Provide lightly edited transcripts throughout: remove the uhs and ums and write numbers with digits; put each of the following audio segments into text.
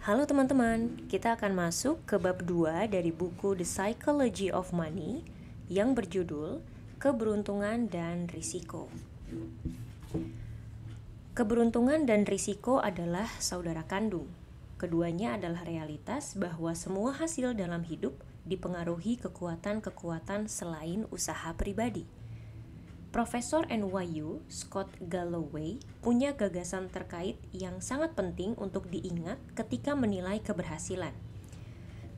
Halo teman-teman, kita akan masuk ke bab 2 dari buku The Psychology of Money yang berjudul Keberuntungan dan Risiko. Keberuntungan dan risiko adalah saudara kandung. Keduanya adalah realitas bahwa semua hasil dalam hidup dipengaruhi kekuatan-kekuatan selain usaha pribadi. Profesor NYU Scott Galloway punya gagasan terkait yang sangat penting untuk diingat ketika menilai keberhasilan.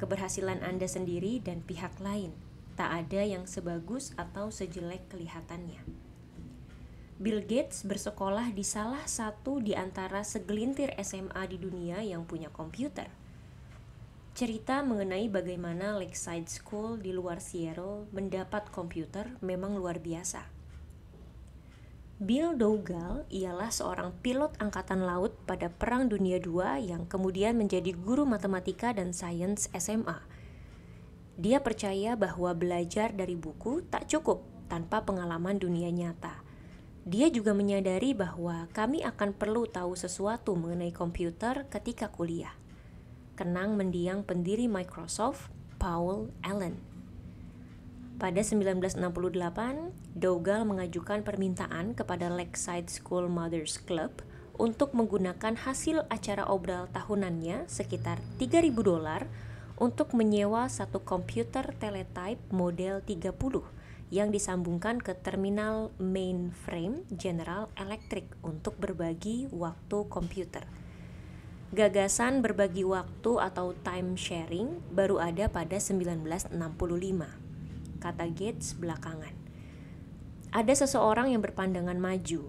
Keberhasilan Anda sendiri dan pihak lain, tak ada yang sebagus atau sejelek kelihatannya. Bill Gates bersekolah di salah satu di antara segelintir SMA di dunia yang punya komputer. Cerita mengenai bagaimana Lakeside School di luar Seattle mendapat komputer memang luar biasa. Bill Dougal ialah seorang pilot angkatan laut pada Perang Dunia II yang kemudian menjadi guru matematika dan sains SMA. Dia percaya bahwa belajar dari buku tak cukup tanpa pengalaman dunia nyata. Dia juga menyadari bahwa kami akan perlu tahu sesuatu mengenai komputer ketika kuliah. Kenang mendiang pendiri Microsoft, Paul Allen. Pada 1968, Dougal mengajukan permintaan kepada Lakeside School Mothers Club untuk menggunakan hasil acara obral tahunannya sekitar $3.000 untuk menyewa satu komputer teletype model 30 yang disambungkan ke terminal mainframe General Electric untuk berbagi waktu komputer. Gagasan berbagi waktu atau time sharing baru ada pada 1965. Kata Gates belakangan. Ada seseorang yang berpandangan maju.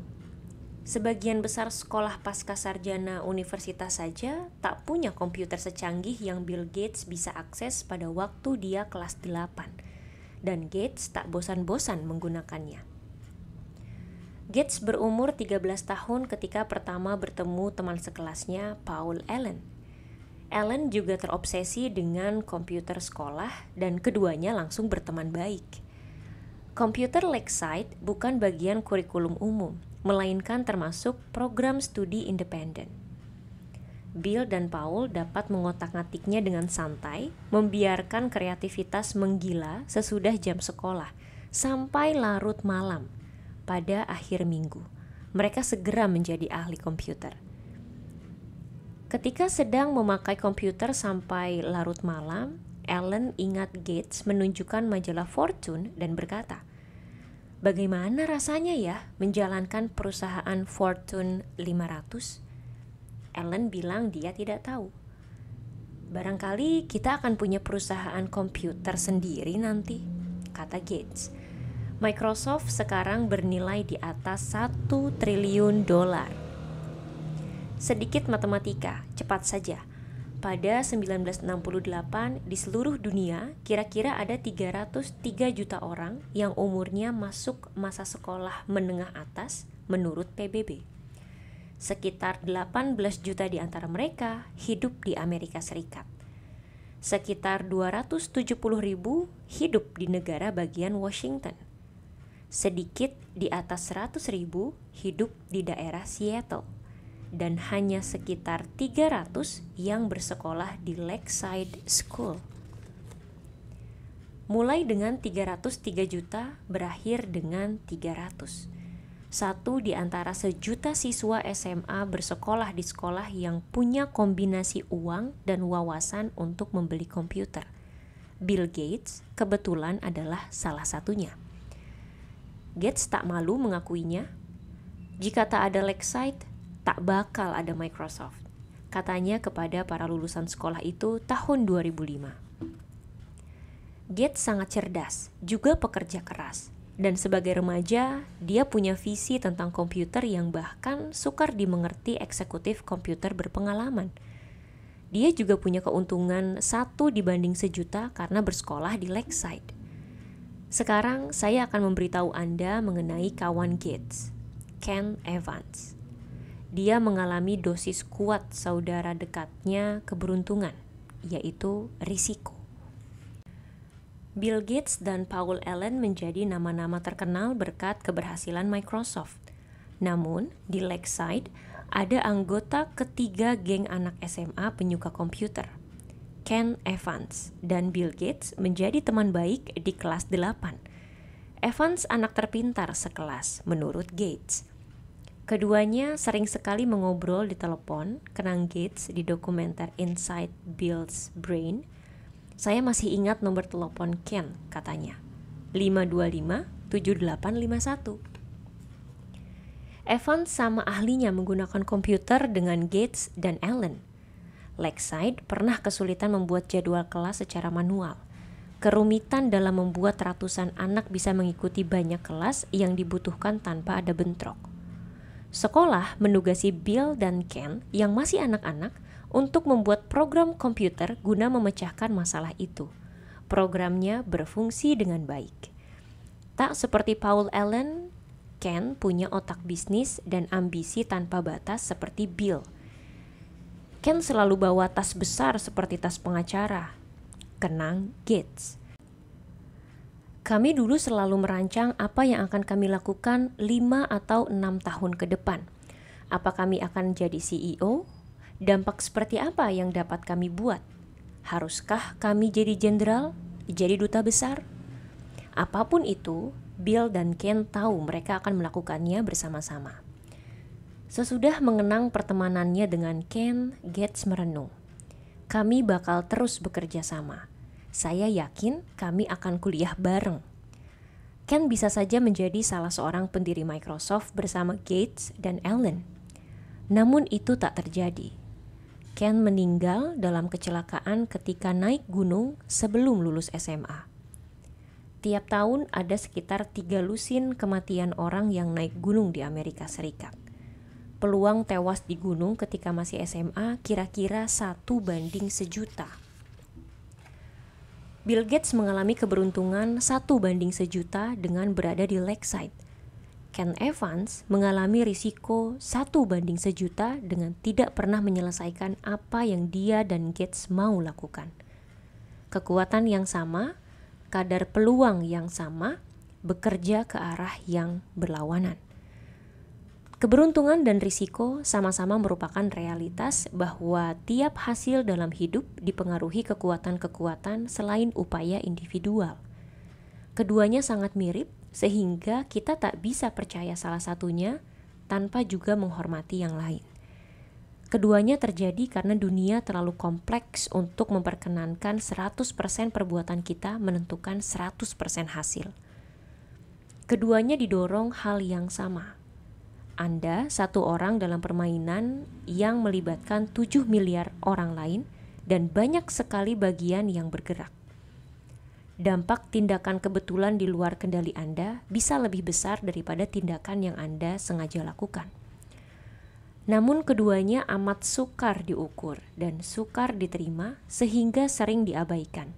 Sebagian besar sekolah pascasarjana universitas saja tak punya komputer secanggih yang Bill Gates bisa akses pada waktu dia kelas 8. Dan Gates tak bosan-bosan menggunakannya. Gates berumur 13 tahun ketika pertama bertemu teman sekelasnya, Paul Allen. Allen juga terobsesi dengan komputer sekolah dan keduanya langsung berteman baik. Komputer Lakeside bukan bagian kurikulum umum, melainkan termasuk program studi independen. Bill dan Paul dapat mengotak-atiknya dengan santai, membiarkan kreativitas menggila sesudah jam sekolah, sampai larut malam. Pada akhir minggu, mereka segera menjadi ahli komputer. Ketika sedang memakai komputer sampai larut malam, Allen ingat Gates menunjukkan majalah Fortune dan berkata, "Bagaimana rasanya ya menjalankan perusahaan Fortune 500?" Allen bilang dia tidak tahu. "Barangkali kita akan punya perusahaan komputer sendiri nanti," kata Gates. Microsoft sekarang bernilai di atas $1 triliun. Sedikit matematika, cepat saja. Pada 1968, di seluruh dunia, kira-kira ada 303 juta orang yang umurnya masuk masa sekolah menengah atas menurut PBB. Sekitar 18 juta di antara mereka hidup di Amerika Serikat. Sekitar 270 ribu hidup di negara bagian Washington. Sedikit di atas 100 ribu hidup di daerah Seattle. Dan hanya sekitar 300 yang bersekolah di Lakeside School. Mulai dengan 303 juta, berakhir dengan 300. Satu di antara sejuta siswa SMA bersekolah di sekolah yang punya kombinasi uang dan wawasan untuk membeli komputer. Bill Gates kebetulan adalah salah satunya. Gates tak malu mengakuinya. Jika tak ada Lakeside, tak bakal ada Microsoft, katanya kepada para lulusan sekolah itu tahun 2005. Gates sangat cerdas, juga pekerja keras, dan sebagai remaja, dia punya visi tentang komputer yang bahkan sukar dimengerti eksekutif komputer berpengalaman. Dia juga punya keuntungan 1 dibanding sejuta karena bersekolah di Lakeside. Sekarang saya akan memberitahu Anda mengenai kawan Gates, Ken Evans. Dia mengalami dosis kuat saudara dekatnya keberuntungan, yaitu risiko. Bill Gates dan Paul Allen menjadi nama-nama terkenal berkat keberhasilan Microsoft. Namun, di Lakeside, ada anggota ketiga geng anak SMA penyuka komputer, Ken Evans, dan Bill Gates menjadi teman baik di kelas 8. Evans anak terpintar sekelas menurut Gates. Keduanya sering sekali mengobrol di telepon, kenang Gates di dokumenter Inside Bill's Brain. Saya masih ingat nomor telepon Ken, katanya. 525-7851. Evans sama ahlinya menggunakan komputer dengan Gates dan Allen. Lakeside pernah kesulitan membuat jadwal kelas secara manual. Kerumitan dalam membuat ratusan anak bisa mengikuti banyak kelas yang dibutuhkan tanpa ada bentrok. Sekolah menugasi Bill dan Ken yang masih anak-anak untuk membuat program komputer guna memecahkan masalah itu. Programnya berfungsi dengan baik. Tak seperti Paul Allen, Ken punya otak bisnis dan ambisi tanpa batas seperti Bill. Ken selalu bawa tas besar seperti tas pengacara, kenang Gates. Kami dulu selalu merancang apa yang akan kami lakukan 5 atau 6 tahun ke depan. Apa kami akan jadi CEO? Dampak seperti apa yang dapat kami buat? Haruskah kami jadi jenderal? Jadi duta besar? Apapun itu, Bill dan Ken tahu mereka akan melakukannya bersama-sama. Sesudah mengenang pertemanannya dengan Ken, Gates merenung. Kami bakal terus bekerja sama. Saya yakin kami akan kuliah bareng. Ken bisa saja menjadi salah seorang pendiri Microsoft bersama Gates dan Allen. Namun itu tak terjadi. Ken meninggal dalam kecelakaan ketika naik gunung sebelum lulus SMA. Tiap tahun ada sekitar 3 lusin kematian orang yang naik gunung di Amerika Serikat. Peluang tewas di gunung ketika masih SMA kira-kira 1:1.000.000. Bill Gates mengalami keberuntungan 1:1.000.000 dengan berada di Lakeside. Ken Evans mengalami risiko 1:1.000.000 dengan tidak pernah menyelesaikan apa yang dia dan Gates mau lakukan. Kekuatan yang sama, kadar peluang yang sama, bekerja ke arah yang berlawanan. Keberuntungan dan risiko sama-sama merupakan realitas bahwa tiap hasil dalam hidup dipengaruhi kekuatan-kekuatan selain upaya individual. Keduanya sangat mirip sehingga kita tak bisa percaya salah satunya tanpa juga menghormati yang lain. Keduanya terjadi karena dunia terlalu kompleks untuk memperkenankan 100% perbuatan kita menentukan 100% hasil. Keduanya didorong hal yang sama. Anda satu orang dalam permainan yang melibatkan 7 miliar orang lain dan banyak sekali bagian yang bergerak. Dampak tindakan kebetulan di luar kendali Anda bisa lebih besar daripada tindakan yang Anda sengaja lakukan. Namun keduanya amat sukar diukur dan sukar diterima sehingga sering diabaikan.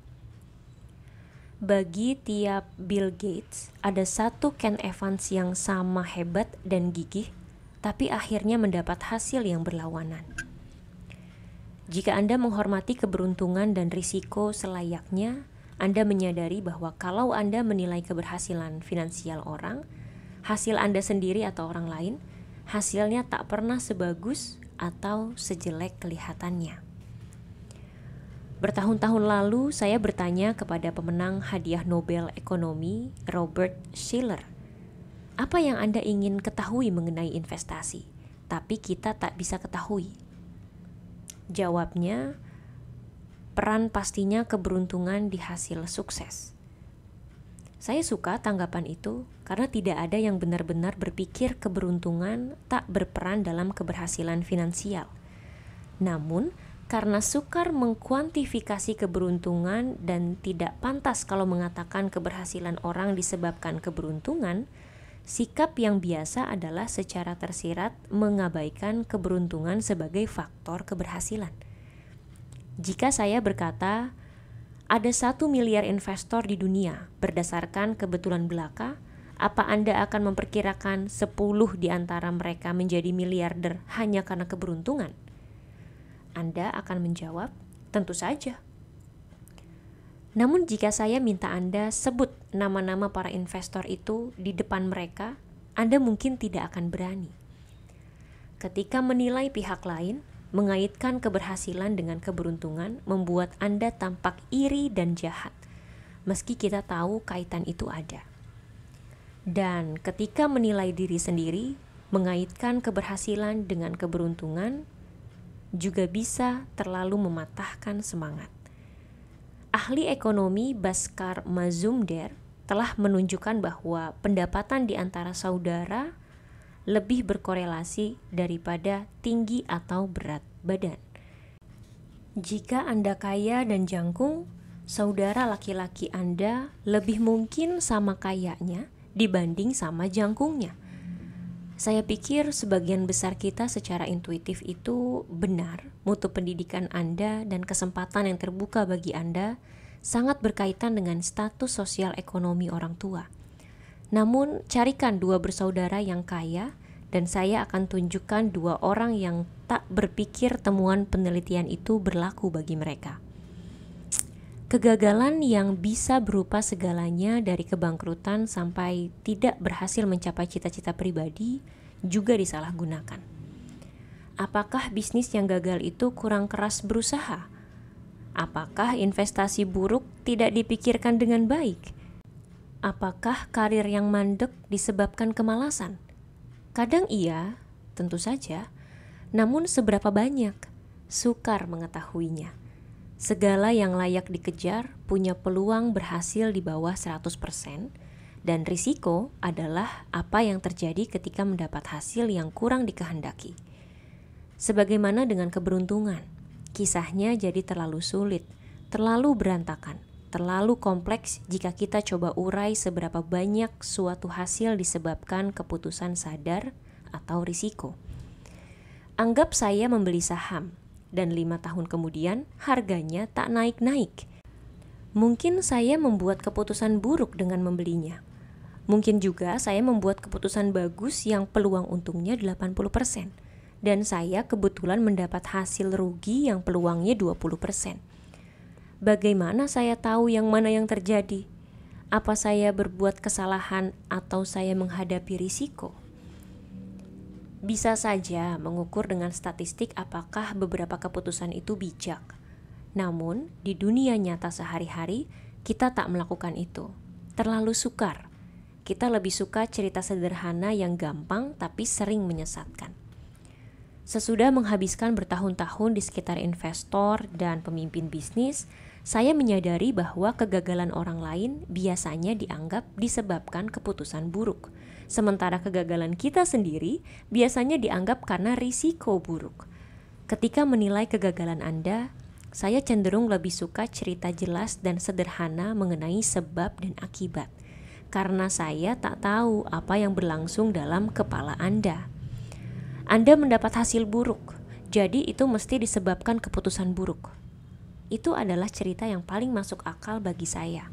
Bagi tiap Bill Gates, ada satu Ken Evans yang sama hebat dan gigih, tapi akhirnya mendapat hasil yang berlawanan. Jika Anda menghormati keberuntungan dan risiko selayaknya, Anda menyadari bahwa kalau Anda menilai keberhasilan finansial orang, hasil Anda sendiri atau orang lain, hasilnya tak pernah sebagus atau sejelek kelihatannya. Bertahun-tahun lalu, saya bertanya kepada pemenang hadiah Nobel Ekonomi, Robert Shiller, apa yang Anda ingin ketahui mengenai investasi, tapi kita tak bisa ketahui? Jawabnya, peran pastinya keberuntungan di hasil sukses. Saya suka tanggapan itu karena tidak ada yang benar-benar berpikir keberuntungan tak berperan dalam keberhasilan finansial. Namun, karena sukar mengkuantifikasi keberuntungan dan tidak pantas kalau mengatakan keberhasilan orang disebabkan keberuntungan, sikap yang biasa adalah secara tersirat mengabaikan keberuntungan sebagai faktor keberhasilan. Jika saya berkata, ada 1 miliar investor di dunia berdasarkan kebetulan belaka, apa Anda akan memperkirakan 10 di antara mereka menjadi miliarder hanya karena keberuntungan? Anda akan menjawab, tentu saja. Namun jika saya minta Anda sebut nama-nama para investor itu di depan mereka, Anda mungkin tidak akan berani. Ketika menilai pihak lain, mengaitkan keberhasilan dengan keberuntungan membuat Anda tampak iri dan jahat, meski kita tahu kaitan itu ada. Dan ketika menilai diri sendiri, mengaitkan keberhasilan dengan keberuntungan juga bisa terlalu mematahkan semangat. Ahli ekonomi Bhaskar Mazumder telah menunjukkan bahwa pendapatan di antara saudara lebih berkorelasi daripada tinggi atau berat badan. Jika Anda kaya dan jangkung, saudara laki-laki Anda lebih mungkin sama kayanya dibanding sama jangkungnya. Saya pikir sebagian besar kita secara intuitif itu benar. Mutu pendidikan Anda dan kesempatan yang terbuka bagi Anda sangat berkaitan dengan status sosial ekonomi orang tua. Namun, carikan 2 bersaudara yang kaya, dan saya akan tunjukkan 2 orang yang tak berpikir temuan penelitian itu berlaku bagi mereka. Kegagalan yang bisa berupa segalanya dari kebangkrutan sampai tidak berhasil mencapai cita-cita pribadi juga disalahgunakan. Apakah bisnis yang gagal itu kurang keras berusaha? Apakah investasi buruk tidak dipikirkan dengan baik? Apakah karir yang mandek disebabkan kemalasan? Kadang iya, tentu saja. Namun seberapa banyak? Sukar mengetahuinya. Segala yang layak dikejar punya peluang berhasil di bawah 100%, dan risiko adalah apa yang terjadi ketika mendapat hasil yang kurang dikehendaki. Sebagaimana dengan keberuntungan, kisahnya jadi terlalu sulit, terlalu berantakan, terlalu kompleks jika kita coba urai seberapa banyak suatu hasil disebabkan keputusan sadar atau risiko. Anggap saya membeli saham, dan 5 tahun kemudian harganya tak naik-naik. Mungkin saya membuat keputusan buruk dengan membelinya. Mungkin juga saya membuat keputusan bagus yang peluang untungnya 80%, dan saya kebetulan mendapat hasil rugi yang peluangnya 20%. Bagaimana saya tahu yang mana yang terjadi? Apa saya berbuat kesalahan atau saya menghadapi risiko? Bisa saja mengukur dengan statistik apakah beberapa keputusan itu bijak. Namun, di dunia nyata sehari-hari, kita tak melakukan itu. Terlalu sukar. Kita lebih suka cerita sederhana yang gampang tapi sering menyesatkan. Sesudah menghabiskan bertahun-tahun di sekitar investor dan pemimpin bisnis, saya menyadari bahwa kegagalan orang lain biasanya dianggap disebabkan keputusan buruk, sementara kegagalan kita sendiri biasanya dianggap karena risiko buruk. Ketika menilai kegagalan Anda, saya cenderung lebih suka cerita jelas dan sederhana mengenai sebab dan akibat, karena saya tak tahu apa yang berlangsung dalam kepala Anda. Anda mendapat hasil buruk, jadi itu mesti disebabkan keputusan buruk. Itu adalah cerita yang paling masuk akal bagi saya.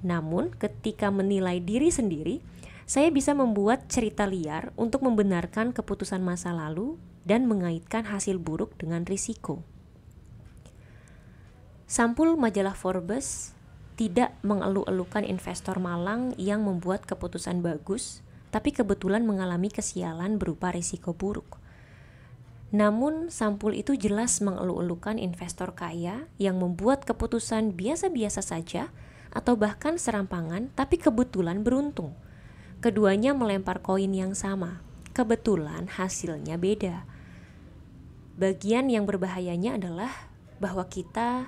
Namun, ketika menilai diri sendiri, saya bisa membuat cerita liar untuk membenarkan keputusan masa lalu dan mengaitkan hasil buruk dengan risiko. Sampul majalah Forbes tidak mengeluh-elukan investor malang yang membuat keputusan bagus, tapi kebetulan mengalami kesialan berupa risiko buruk. Namun, sampul itu jelas mengeluh-elukan investor kaya yang membuat keputusan biasa-biasa saja atau bahkan serampangan tapi kebetulan beruntung. Keduanya melempar koin yang sama, kebetulan hasilnya beda. Bagian yang berbahayanya adalah bahwa kita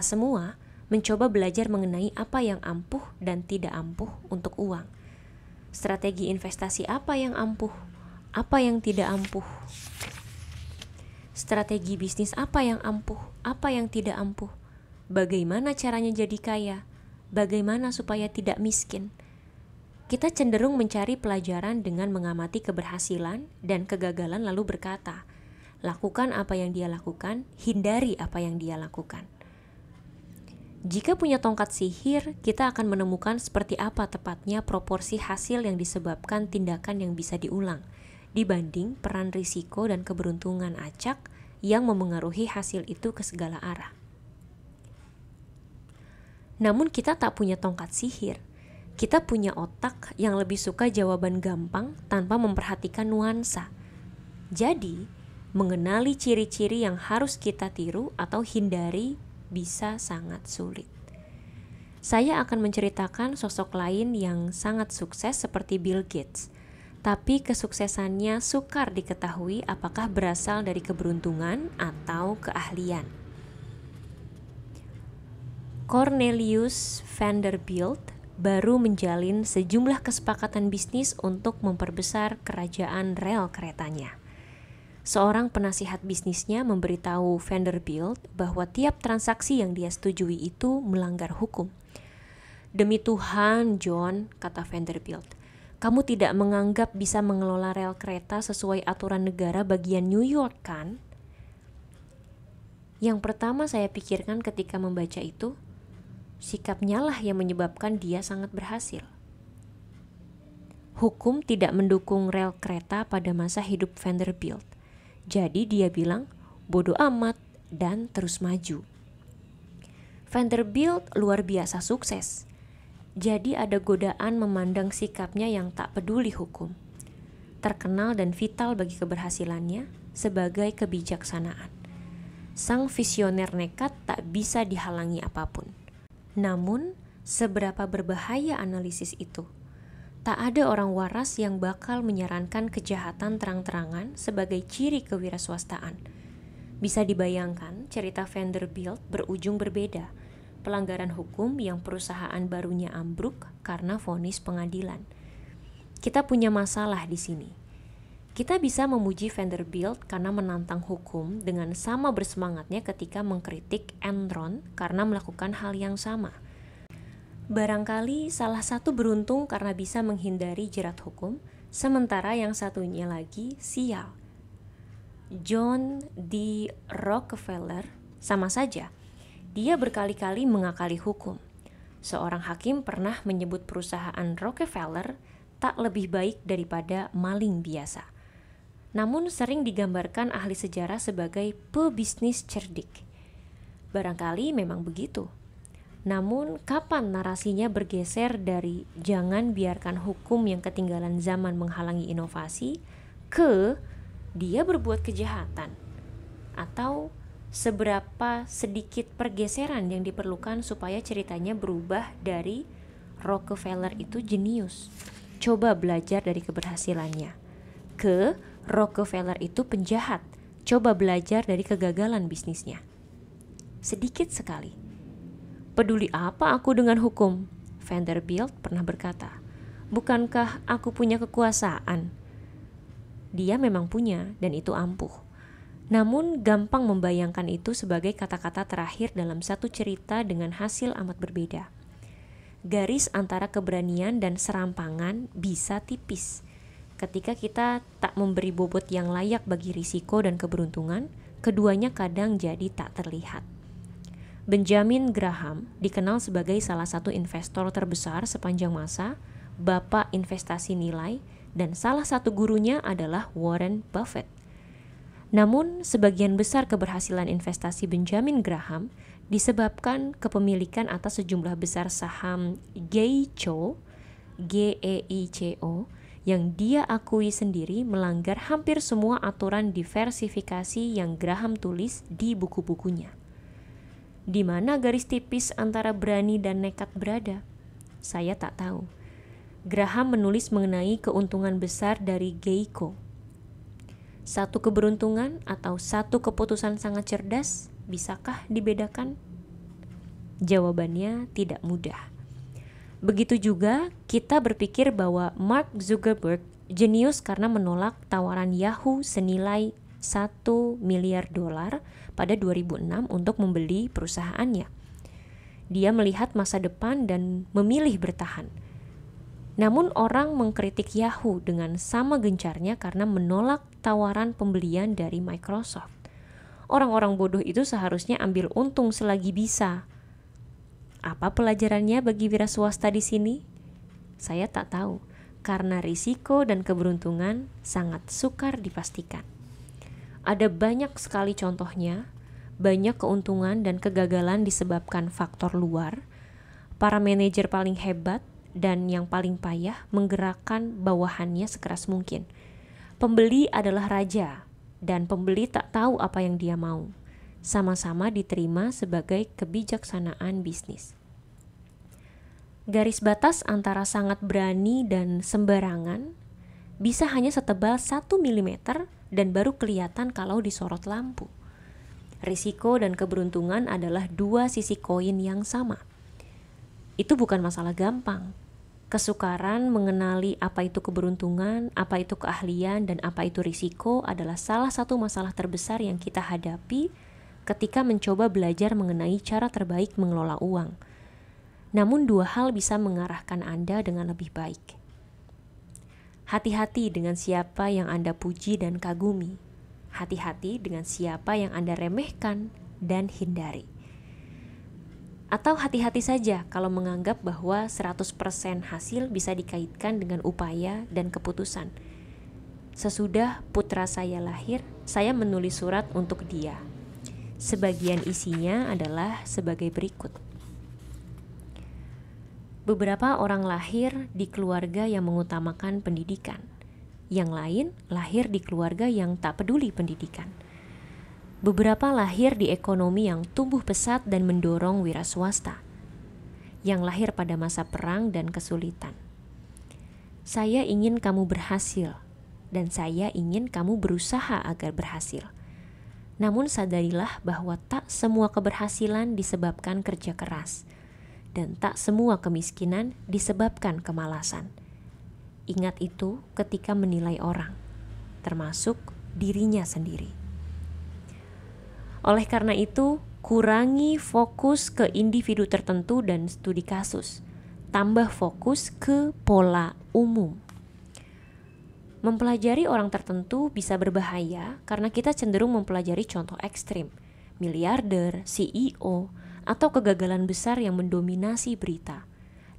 semua mencoba belajar mengenai apa yang ampuh dan tidak ampuh untuk uang. Strategi investasi apa yang ampuh, apa yang tidak ampuh. Strategi bisnis apa yang ampuh, apa yang tidak ampuh. Bagaimana caranya jadi kaya, bagaimana supaya tidak miskin. Kita cenderung mencari pelajaran dengan mengamati keberhasilan dan kegagalan lalu berkata, lakukan apa yang dia lakukan, hindari apa yang dia lakukan. Jika punya tongkat sihir, kita akan menemukan seperti apa tepatnya proporsi hasil yang disebabkan tindakan yang bisa diulang, dibanding peran risiko dan keberuntungan acak yang memengaruhi hasil itu ke segala arah. Namun kita tak punya tongkat sihir. Kita punya otak yang lebih suka jawaban gampang tanpa memperhatikan nuansa. Jadi, mengenali ciri-ciri yang harus kita tiru atau hindari bisa sangat sulit. Saya akan menceritakan sosok lain yang sangat sukses seperti Bill Gates, tapi kesuksesannya sukar diketahui apakah berasal dari keberuntungan atau keahlian. Cornelius Vanderbilt baru menjalin sejumlah kesepakatan bisnis untuk memperbesar kerajaan rel keretanya. Seorang penasihat bisnisnya memberitahu Vanderbilt bahwa tiap transaksi yang dia setujui itu melanggar hukum. "Demi Tuhan, John," kata Vanderbilt, "kamu tidak menganggap bisa mengelola rel kereta sesuai aturan negara bagian New York, kan?" Yang pertama saya pikirkan ketika membaca itu, sikapnya lah yang menyebabkan dia sangat berhasil. Hukum tidak mendukung rel kereta pada masa hidup Vanderbilt. Jadi dia bilang, bodoh amat, dan terus maju. Vanderbilt luar biasa sukses. Jadi ada godaan memandang sikapnya yang tak peduli hukum. Terkenal dan vital bagi keberhasilannya sebagai kebijaksanaan. Sang visioner nekat tak bisa dihalangi apapun. Namun, seberapa berbahaya analisis itu? Tak ada orang waras yang bakal menyarankan kejahatan terang-terangan sebagai ciri kewirausahaan. Bisa dibayangkan cerita Vanderbilt berujung berbeda, pelanggaran hukum yang perusahaan barunya ambruk karena vonis pengadilan. Kita punya masalah di sini. Kita bisa memuji Vanderbilt karena menantang hukum dengan sama bersemangatnya ketika mengkritik Enron karena melakukan hal yang sama. Barangkali salah satu beruntung karena bisa menghindari jerat hukum, sementara yang satunya lagi sial. John D. Rockefeller sama saja. Dia berkali-kali mengakali hukum. Seorang hakim pernah menyebut perusahaan Rockefeller tak lebih baik daripada maling biasa. Namun sering digambarkan ahli sejarah sebagai pebisnis cerdik. Barangkali memang begitu. Namun, kapan narasinya bergeser dari jangan biarkan hukum yang ketinggalan zaman menghalangi inovasi ke dia berbuat kejahatan? Atau seberapa sedikit pergeseran yang diperlukan supaya ceritanya berubah dari Rockefeller itu jenius, coba belajar dari keberhasilannya, ke Rockefeller itu penjahat, coba belajar dari kegagalan bisnisnya? Sedikit sekali. "Peduli apa aku dengan hukum?" Vanderbilt pernah berkata. "Bukankah aku punya kekuasaan?" Dia memang punya, dan itu ampuh. Namun gampang membayangkan itu sebagai kata-kata terakhir dalam satu cerita dengan hasil amat berbeda. Garis antara keberanian dan serampangan bisa tipis. Ketika kita tak memberi bobot yang layak bagi risiko dan keberuntungan, keduanya kadang jadi tak terlihat. Benjamin Graham dikenal sebagai salah satu investor terbesar sepanjang masa, bapak investasi nilai, dan salah satu gurunya adalah Warren Buffett. Namun, sebagian besar keberhasilan investasi Benjamin Graham disebabkan kepemilikan atas sejumlah besar saham Geico, GEICO, yang dia akui sendiri melanggar hampir semua aturan diversifikasi yang Graham tulis di buku-bukunya. Di mana garis tipis antara berani dan nekat berada? Saya tak tahu. Graham menulis mengenai keuntungan besar dari Geico. Satu keberuntungan atau satu keputusan sangat cerdas, bisakah dibedakan? Jawabannya tidak mudah. Begitu juga kita berpikir bahwa Mark Zuckerberg jenius karena menolak tawaran Yahoo senilai $1 miliar pada 2006 untuk membeli perusahaannya. Dia melihat masa depan dan memilih bertahan. Namun orang mengkritik Yahoo dengan sama gencarnya karena menolak tawaran pembelian dari Microsoft. Orang-orang bodoh itu seharusnya ambil untung selagi bisa. Apa pelajarannya bagi wira swasta di sini? Saya tak tahu, karena risiko dan keberuntungan sangat sukar dipastikan. Ada banyak sekali contohnya, banyak keuntungan dan kegagalan disebabkan faktor luar. Para manajer paling hebat dan yang paling payah menggerakkan bawahannya sekeras mungkin. Pembeli adalah raja, dan pembeli tak tahu apa yang dia mau. Sama-sama diterima sebagai kebijaksanaan bisnis. Garis batas antara sangat berani dan sembarangan bisa hanya setebal 1 mm dan baru kelihatan kalau disorot lampu. Risiko dan keberuntungan adalah dua sisi koin yang sama. Itu bukan masalah gampang. Kesukaran mengenali apa itu keberuntungan, apa itu keahlian, dan apa itu risiko adalah salah satu masalah terbesar yang kita hadapi ketika mencoba belajar mengenai cara terbaik mengelola uang. Namun dua hal bisa mengarahkan Anda dengan lebih baik. Hati-hati dengan siapa yang Anda puji dan kagumi. Hati-hati dengan siapa yang Anda remehkan dan hindari. Atau hati-hati saja kalau menganggap bahwa 100% hasil bisa dikaitkan dengan upaya dan keputusan. Sesudah putra saya lahir, saya menulis surat untuk dia. Sebagian isinya adalah sebagai berikut. Beberapa orang lahir di keluarga yang mengutamakan pendidikan. Yang lain lahir di keluarga yang tak peduli pendidikan. Beberapa lahir di ekonomi yang tumbuh pesat dan mendorong wira swasta. Yang lahir pada masa perang dan kesulitan. Saya ingin kamu berhasil, dan saya ingin kamu berusaha agar berhasil. Namun sadarilah bahwa tak semua keberhasilan disebabkan kerja keras, dan tak semua kemiskinan disebabkan kemalasan. Ingat itu ketika menilai orang, termasuk dirinya sendiri. Oleh karena itu, kurangi fokus ke individu tertentu dan studi kasus. Tambah fokus ke pola umum. Mempelajari orang tertentu bisa berbahaya karena kita cenderung mempelajari contoh ekstrim, miliarder, CEO, atau kegagalan besar yang mendominasi berita.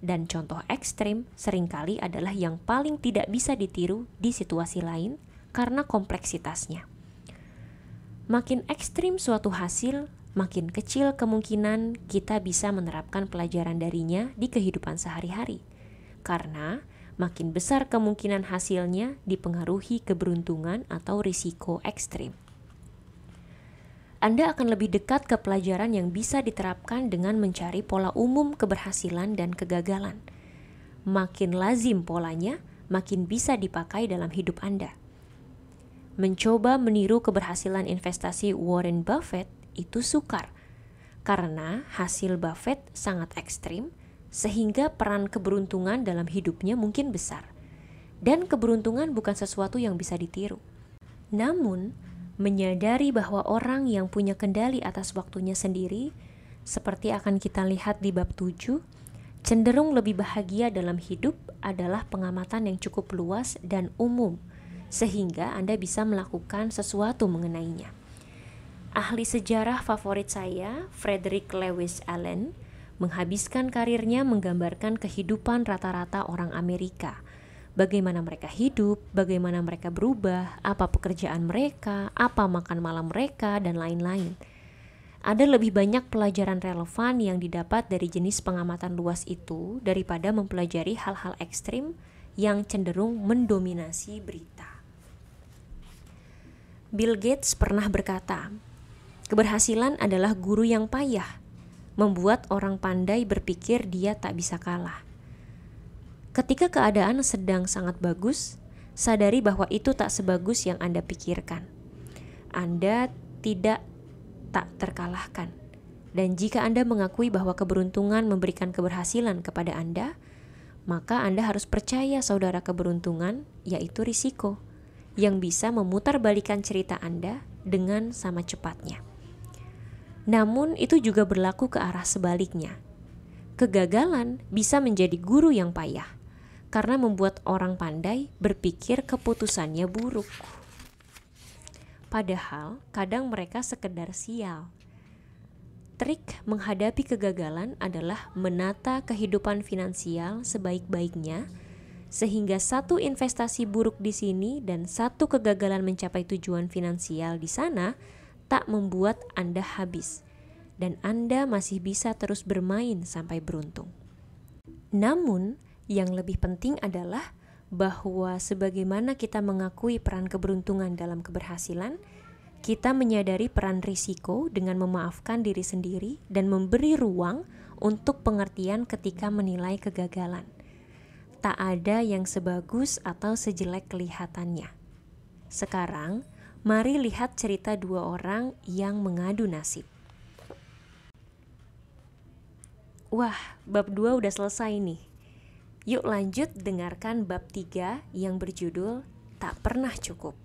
Dan contoh ekstrim seringkali adalah yang paling tidak bisa ditiru di situasi lain karena kompleksitasnya. Makin ekstrim suatu hasil, makin kecil kemungkinan kita bisa menerapkan pelajaran darinya di kehidupan sehari-hari. Karena makin besar kemungkinan hasilnya dipengaruhi keberuntungan atau risiko ekstrim. Anda akan lebih dekat ke pelajaran yang bisa diterapkan dengan mencari pola umum keberhasilan dan kegagalan. Makin lazim polanya, makin bisa dipakai dalam hidup Anda. Mencoba meniru keberhasilan investasi Warren Buffett itu sukar, karena hasil Buffett sangat ekstrim, sehingga peran keberuntungan dalam hidupnya mungkin besar. Dan keberuntungan bukan sesuatu yang bisa ditiru. Namun, menyadari bahwa orang yang punya kendali atas waktunya sendiri, seperti akan kita lihat di bab 7, cenderung lebih bahagia dalam hidup adalah pengamatan yang cukup luas dan umum, sehingga Anda bisa melakukan sesuatu mengenainya. Ahli sejarah favorit saya, Frederick Lewis Allen, menghabiskan karirnya menggambarkan kehidupan rata-rata orang Amerika. Bagaimana mereka hidup, bagaimana mereka berubah, apa pekerjaan mereka, apa makan malam mereka, dan lain-lain. Ada lebih banyak pelajaran relevan yang didapat dari jenis pengamatan luas itu daripada mempelajari hal-hal ekstrim yang cenderung mendominasi berita. Bill Gates pernah berkata, keberhasilan adalah guru yang payah, membuat orang pandai berpikir dia tak bisa kalah. Ketika keadaan sedang sangat bagus, sadari bahwa itu tak sebagus yang Anda pikirkan. Anda tak terkalahkan. Dan jika Anda mengakui bahwa keberuntungan memberikan keberhasilan kepada Anda, maka Anda harus percaya saudara keberuntungan, yaitu risiko, yang bisa memutarbalikkan cerita Anda dengan sama cepatnya. Namun itu juga berlaku ke arah sebaliknya. Kegagalan bisa menjadi guru yang payah, karena membuat orang pandai berpikir keputusannya buruk. Padahal kadang mereka sekedar sial. Trik menghadapi kegagalan adalah menata kehidupan finansial sebaik-baiknya, sehingga satu investasi buruk di sini dan satu kegagalan mencapai tujuan finansial di sana tak membuat Anda habis, dan Anda masih bisa terus bermain sampai beruntung. Namun, yang lebih penting adalah bahwa sebagaimana kita mengakui peran keberuntungan dalam keberhasilan, kita menyadari peran risiko dengan memaafkan diri sendiri dan memberi ruang untuk pengertian ketika menilai kegagalan. Tak ada yang sebagus atau sejelek kelihatannya. Sekarang, mari lihat cerita dua orang yang mengadu nasib. Wah, bab 2 udah selesai nih. Yuk lanjut dengarkan bab 3 yang berjudul Tak Pernah Cukup.